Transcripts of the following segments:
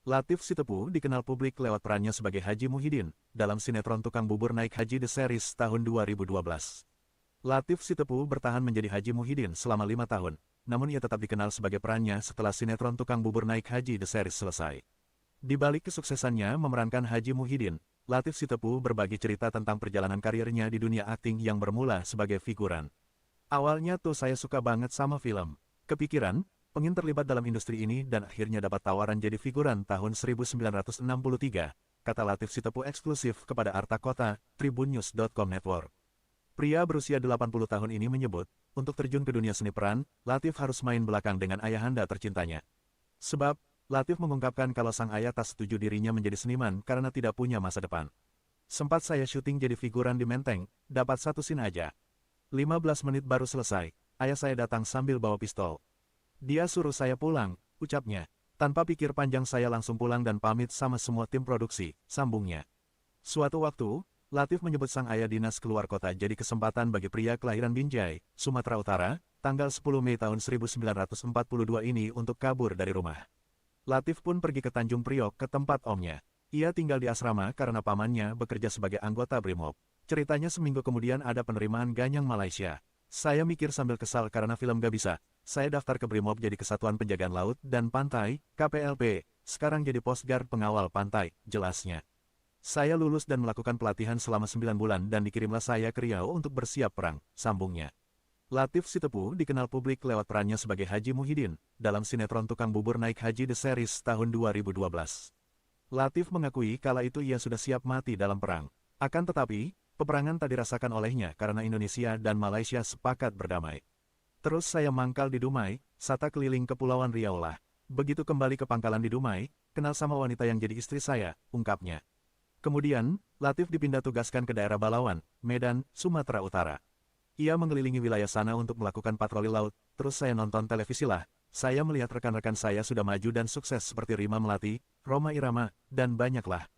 Latief Sitepu dikenal publik lewat perannya sebagai Haji Muhyiddin dalam sinetron Tukang Bubur Naik Haji The Series tahun 2012. Latief Sitepu bertahan menjadi Haji Muhyiddin selama 5 tahun, namun ia tetap dikenal sebagai perannya setelah sinetron Tukang Bubur Naik Haji The Series selesai. Di balik kesuksesannya memerankan Haji Muhyiddin, Latief Sitepu berbagi cerita tentang perjalanan karirnya di dunia akting yang bermula sebagai figuran. Awalnya tuh saya suka banget sama film. Kepikiran, pengen terlibat dalam industri ini dan akhirnya dapat tawaran jadi figuran tahun 1963, kata Latief Sitepu eksklusif kepada Arta Kota, Tribunnews.com Network. Pria berusia 80 tahun ini menyebut, untuk terjun ke dunia seni peran, Latief harus main belakang dengan ayahanda tercintanya. Sebab, Latief mengungkapkan kalau sang ayah tak setuju dirinya menjadi seniman karena tidak punya masa depan. Sempat saya syuting jadi figuran di Menteng, dapat satu scene aja. 15 menit baru selesai, ayah saya datang sambil bawa pistol. Dia suruh saya pulang, ucapnya. Tanpa pikir panjang saya langsung pulang dan pamit sama semua tim produksi, sambungnya. Suatu waktu, Latief menyebut sang ayah dinas keluar kota jadi kesempatan bagi pria kelahiran Binjai, Sumatera Utara, tanggal 10 Mei tahun 1942 ini untuk kabur dari rumah. Latief pun pergi ke Tanjung Priok ke tempat omnya. Ia tinggal di asrama karena pamannya bekerja sebagai anggota Brimob. Ceritanya seminggu kemudian ada penerimaan Ganyang Malaysia. Saya mikir sambil kesal karena film gak bisa. Saya daftar ke Brimob jadi Kesatuan Penjagaan Laut dan Pantai, KPLP, sekarang jadi Coast Guard pengawal pantai, jelasnya. Saya lulus dan melakukan pelatihan selama 9 bulan dan dikirimlah saya ke Riau untuk bersiap perang, sambungnya. Latief Sitepu dikenal publik lewat perannya sebagai Haji Muhyiddin dalam sinetron Tukang Bubur Naik Haji The Series tahun 2012. Latief mengakui kala itu ia sudah siap mati dalam perang. Akan tetapi, peperangan tak dirasakan olehnya karena Indonesia dan Malaysia sepakat berdamai. Terus saya mangkal di Dumai, sata keliling Kepulauan Riau lah. Begitu kembali ke pangkalan di Dumai, kenal sama wanita yang jadi istri saya, ungkapnya. Kemudian, Latief dipindah tugaskan ke daerah Balawan, Medan, Sumatera Utara. Ia mengelilingi wilayah sana untuk melakukan patroli laut, terus saya nonton televisi lah. Saya melihat rekan-rekan saya sudah maju dan sukses seperti Rima Melati, Rhoma Irama, dan banyaklah.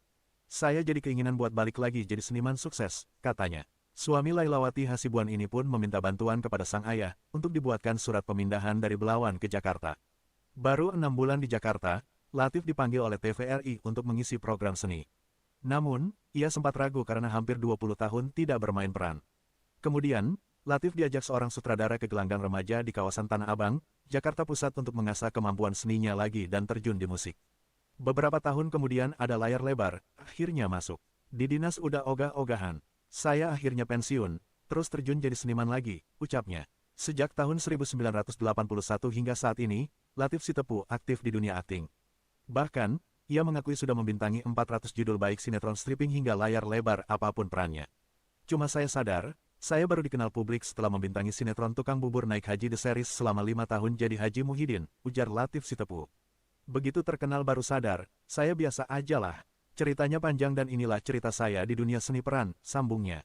Saya jadi keinginan buat balik lagi jadi seniman sukses, katanya. Suami Lailawati Hasibuan ini pun meminta bantuan kepada sang ayah untuk dibuatkan surat pemindahan dari Belawan ke Jakarta. Baru 6 bulan di Jakarta, Latief dipanggil oleh TVRI untuk mengisi program seni. Namun, ia sempat ragu karena hampir 20 tahun tidak bermain peran. Kemudian, Latief diajak seorang sutradara ke gelanggang remaja di kawasan Tanah Abang, Jakarta Pusat untuk mengasah kemampuan seninya lagi dan terjun di musik. Beberapa tahun kemudian ada layar lebar, akhirnya masuk. Di dinas udah ogah-ogahan. Saya akhirnya pensiun, terus terjun jadi seniman lagi, ucapnya. Sejak tahun 1981 hingga saat ini, Latief Sitepu aktif di dunia akting. Bahkan, ia mengakui sudah membintangi 400 judul baik sinetron stripping hingga layar lebar apapun perannya. Cuma saya sadar, saya baru dikenal publik setelah membintangi sinetron Tukang Bubur Naik Haji The Series selama 5 tahun jadi Haji Muhyiddin, ujar Latief Sitepu. Begitu terkenal baru sadar, saya biasa aja lah. Ceritanya panjang dan inilah cerita saya di dunia seni peran, sambungnya.